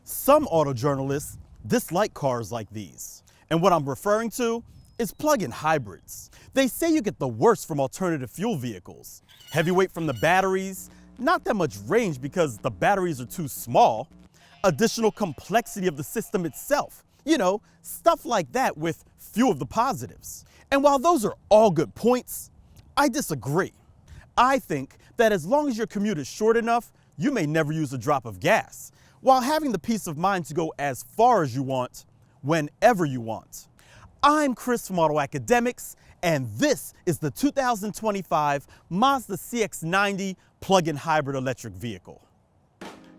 Some auto journalists dislike cars like these. And what I'm referring to is plug-in hybrids. They say you get the worst from alternative fuel vehicles. Heavyweight from the batteries, not that much range because the batteries are too small, additional complexity of the system itself, stuff like that with few of the positives. And while those are all good points, I disagree. I think that as long as your commute is short enough, you may never use a drop of gas, while having the peace of mind to go as far as you want, whenever you want. I'm Chris from AutoAcademics, and this is the 2025 Mazda CX-90 plug-in hybrid electric vehicle.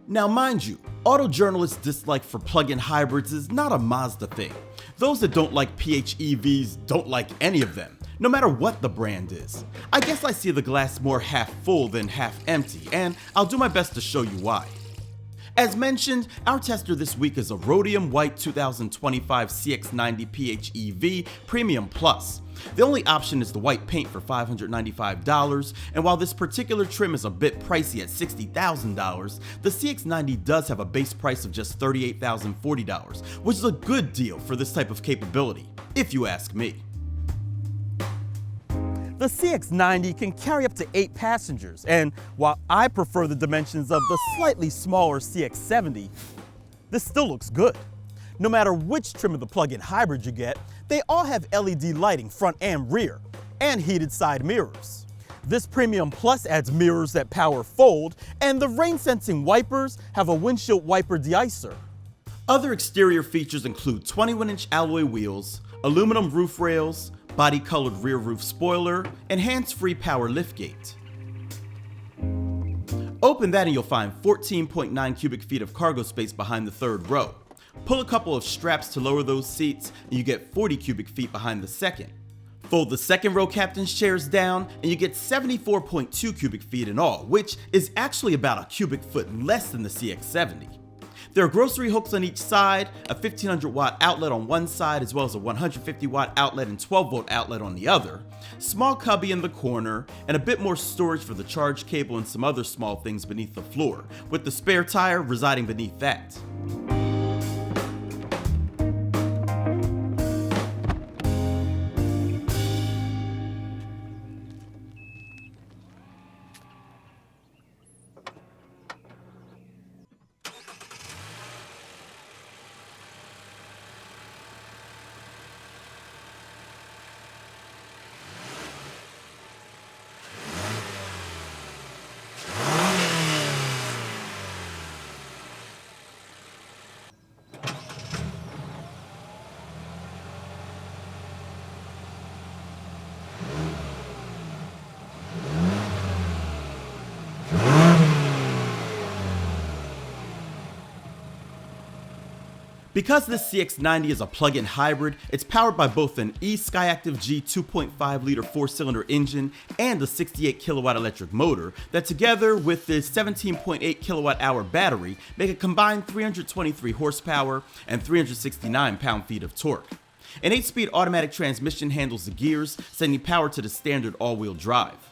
Now mind you, auto journalists' dislike for plug-in hybrids is not a Mazda thing. Those that don't like PHEVs don't like any of them, no matter what the brand is. I guess I see the glass more half full than half empty, and I'll do my best to show you why. As mentioned, our tester this week is a rhodium white 2025 CX-90 PHEV Premium Plus. The only option is the white paint for $595, and while this particular trim is a bit pricey at $60,000, the CX-90 does have a base price of just $38,040, which is a good deal for this type of capability, if you ask me. The CX-90 can carry up to 8 passengers, and while I prefer the dimensions of the slightly smaller CX-70, this still looks good. No matter which trim of the plug-in hybrid you get, they all have LED lighting front and rear, and heated side mirrors. This Premium Plus adds mirrors that power fold, and the rain-sensing wipers have a windshield wiper de-icer. Other exterior features include 21-inch alloy wheels, aluminum roof rails, body-colored rear roof spoiler, and hands-free power liftgate. Open that and you'll find 14.9 cubic feet of cargo space behind the third row. Pull a couple of straps to lower those seats and you get 40 cubic feet behind the second. Fold the second row captain's chairs down and you get 74.2 cubic feet in all, which is actually about a cubic foot less than the CX-70. There are grocery hooks on each side, a 1500 watt outlet on one side as well as a 150 watt outlet and 12 volt outlet on the other, small cubby in the corner, and a bit more storage for the charge cable and some other small things beneath the floor, with the spare tire residing beneath that. Because this CX-90 is a plug-in hybrid, it's powered by both an eSkyactiv G 2.5-liter 4-cylinder engine and a 68 kilowatt electric motor that together with the 17.8 kilowatt-hour battery make a combined 323 horsepower and 369 pound-feet of torque. An 8-speed automatic transmission handles the gears, sending power to the standard all-wheel drive.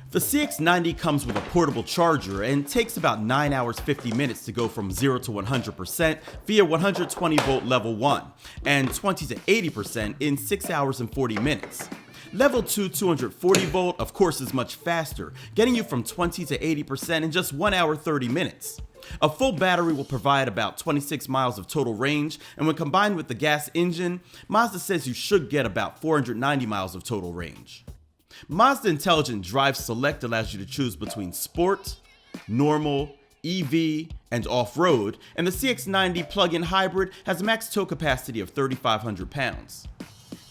The CX-90 comes with a portable charger and takes about 9 hours 50 minutes to go from 0 to 100% via 120 volt level 1 and 20 to 80% in 6 hours and 40 minutes. Level 2 240 volt of course is much faster, getting you from 20 to 80% in just 1 hour 30 minutes. A full battery will provide about 26 miles of total range, and when combined with the gas engine, Mazda says you should get about 490 miles of total range. Mazda Intelligent Drive Select allows you to choose between Sport, Normal, EV, and Off-Road, and the CX-90 plug-in hybrid has a max tow capacity of 3,500 pounds.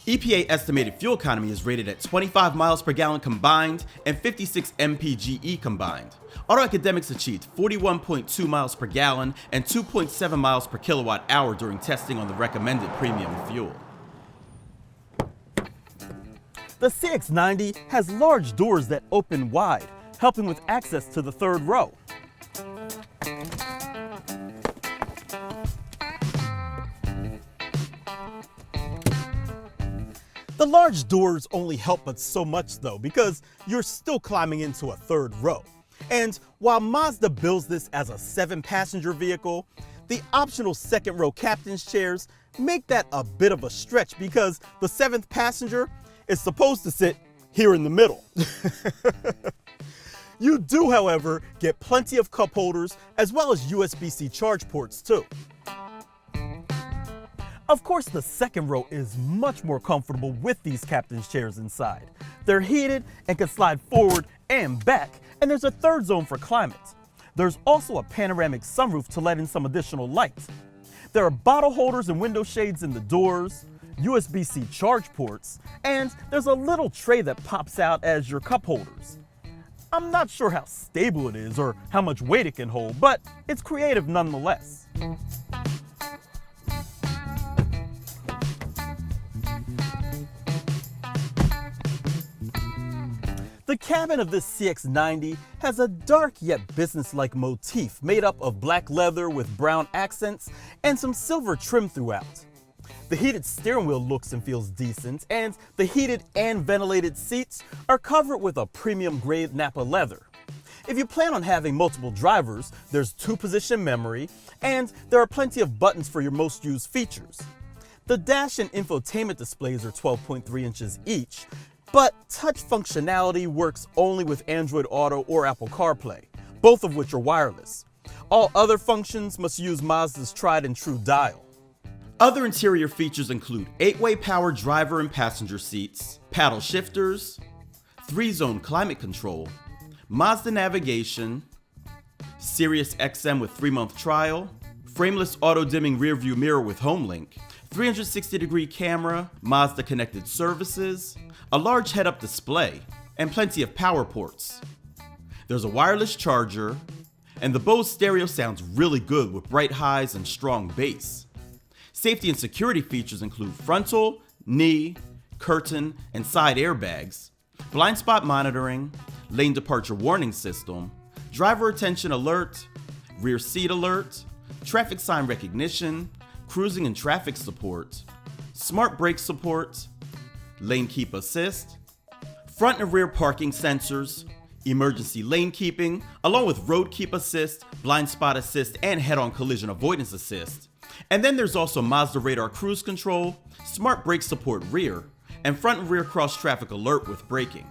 EPA estimated fuel economy is rated at 25 miles per gallon combined and 56 mpge combined. AutoAcademics achieved 41.2 miles per gallon and 2.7 miles per kilowatt hour during testing on the recommended premium fuel. The CX-90 has large doors that open wide, helping with access to the third row. The large doors only help but so much though, because you're still climbing into a third row. And while Mazda bills this as a 7-passenger vehicle, the optional second row captain's chairs make that a bit of a stretch because the 7th passenger is supposed to sit here in the middle. You do, however, get plenty of cup holders as well as USB-C charge ports too. Of course, the second row is much more comfortable with these captain's chairs inside. They're heated and can slide forward and back, and there's a third zone for climate. There's also a panoramic sunroof to let in some additional light. There are bottle holders and window shades in the doors, USB-C charge ports, and there's a little tray that pops out as your cup holders. I'm not sure how stable it is or how much weight it can hold, but it's creative nonetheless. The cabin of this CX-90 has a dark yet businesslike motif made up of black leather with brown accents and some silver trim throughout. The heated steering wheel looks and feels decent, and the heated and ventilated seats are covered with a premium grade Napa leather. If you plan on having multiple drivers, there's 2-position memory, and there are plenty of buttons for your most used features. The dash and infotainment displays are 12.3 inches each, but touch functionality works only with Android Auto or Apple CarPlay, both of which are wireless. All other functions must use Mazda's tried and true dial. Other interior features include 8-way power driver and passenger seats, paddle shifters, 3-zone climate control, Mazda navigation, Sirius XM with 3-month trial, frameless auto-dimming rearview mirror with HomeLink, 360-degree camera, Mazda connected services, a large head-up display, and plenty of power ports. There's a wireless charger, and the Bose stereo sounds really good with bright highs and strong bass. Safety and security features include frontal, knee, curtain, and side airbags, blind spot monitoring, lane departure warning system, driver attention alert, rear seat alert, traffic sign recognition, cruising and traffic support, smart brake support, lane keep assist, front and rear parking sensors, emergency lane keeping, along with road keep assist, blind spot assist, and head-on collision avoidance assist. And then there's also Mazda radar cruise control, smart brake support rear, and front and rear cross traffic alert with braking.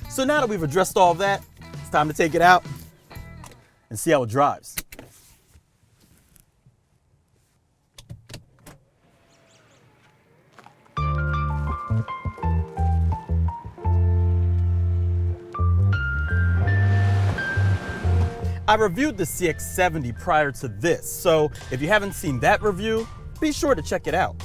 So now that we've addressed all of that, it's time to take it out and see how it drives. I reviewed the CX-90 prior to this, so if you haven't seen that review, be sure to check it out.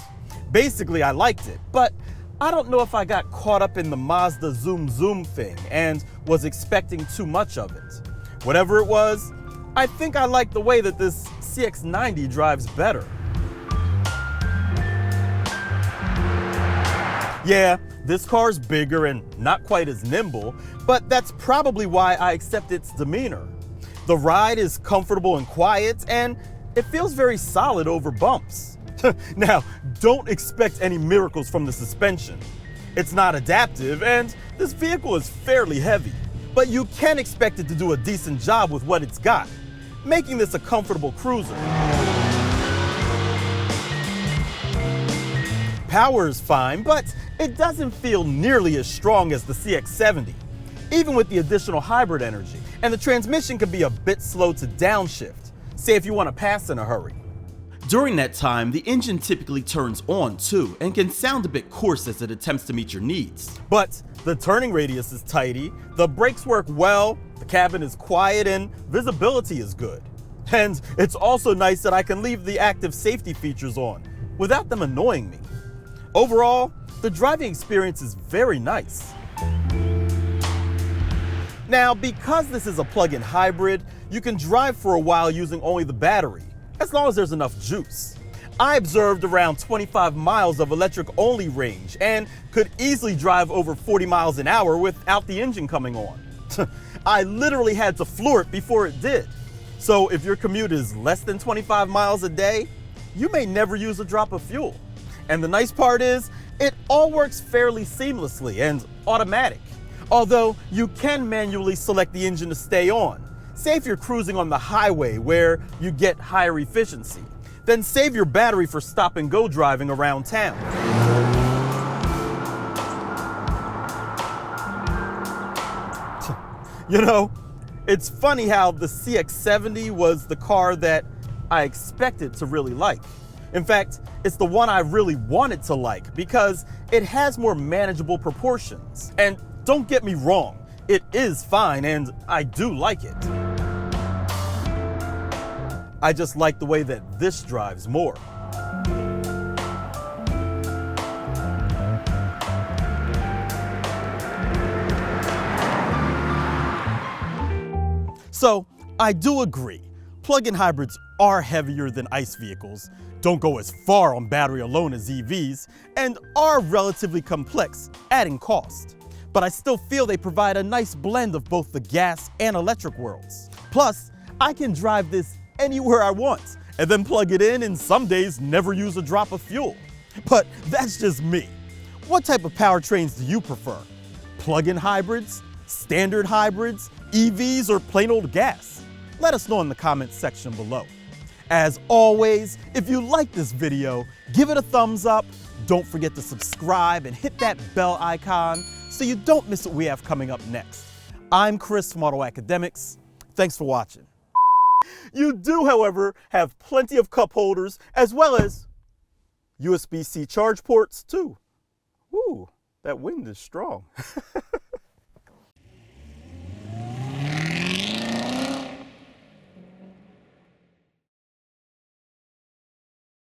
Basically, I liked it, but I don't know if I got caught up in the Mazda zoom thing and was expecting too much of it. Whatever it was, I think I like the way that this CX-90 drives better. Yeah, this car's bigger and not quite as nimble, but that's probably why I accept its demeanor. The ride is comfortable and quiet, and it feels very solid over bumps. Now, don't expect any miracles from the suspension. It's not adaptive, and this vehicle is fairly heavy, but you can expect it to do a decent job with what it's got, making this a comfortable cruiser. Power is fine, but it doesn't feel nearly as strong as the CX-90, even with the additional hybrid energy. And the transmission can be a bit slow to downshift, say if you want to pass in a hurry. During that time, the engine typically turns on too, and can sound a bit coarse as it attempts to meet your needs. But the turning radius is tidy, the brakes work well, the cabin is quiet, and visibility is good. And it's also nice that I can leave the active safety features on without them annoying me. Overall, the driving experience is very nice. Now, because this is a plug-in hybrid, you can drive for a while using only the battery, as long as there's enough juice. I observed around 25 miles of electric-only range and could easily drive over 40 miles an hour without the engine coming on. I literally had to floor it before it did. So if your commute is less than 25 miles a day, you may never use a drop of fuel. And the nice part is, it all works fairly seamlessly and automatic. Although you can manually select the engine to stay on. Say if you're cruising on the highway where you get higher efficiency. Then save your battery for stop and go driving around town. You know, it's funny how the CX-90 was the car that I expected to really like. In fact, it's the one I really wanted to like because it has more manageable proportions. And don't get me wrong, it is fine and I do like it. I just like the way that this drives more. So, I do agree, plug-in hybrids are heavier than ICE vehicles, don't go as far on battery alone as EVs, and are relatively complex, adding cost. But I still feel they provide a nice blend of both the gas and electric worlds. Plus, I can drive this anywhere I want, and then plug it in and some days never use a drop of fuel. But that's just me. What type of powertrains do you prefer? Plug-in hybrids? Standard hybrids? EVs or plain old gas? Let us know in the comments section below. As always, if you like this video, give it a thumbs up, don't forget to subscribe and hit that bell icon so you don't miss what we have coming up next. I'm Chris from AutoAcademics. Thanks for watching. You do, however, have plenty of cup holders as well as USB-C charge ports too. Ooh, that wind is strong.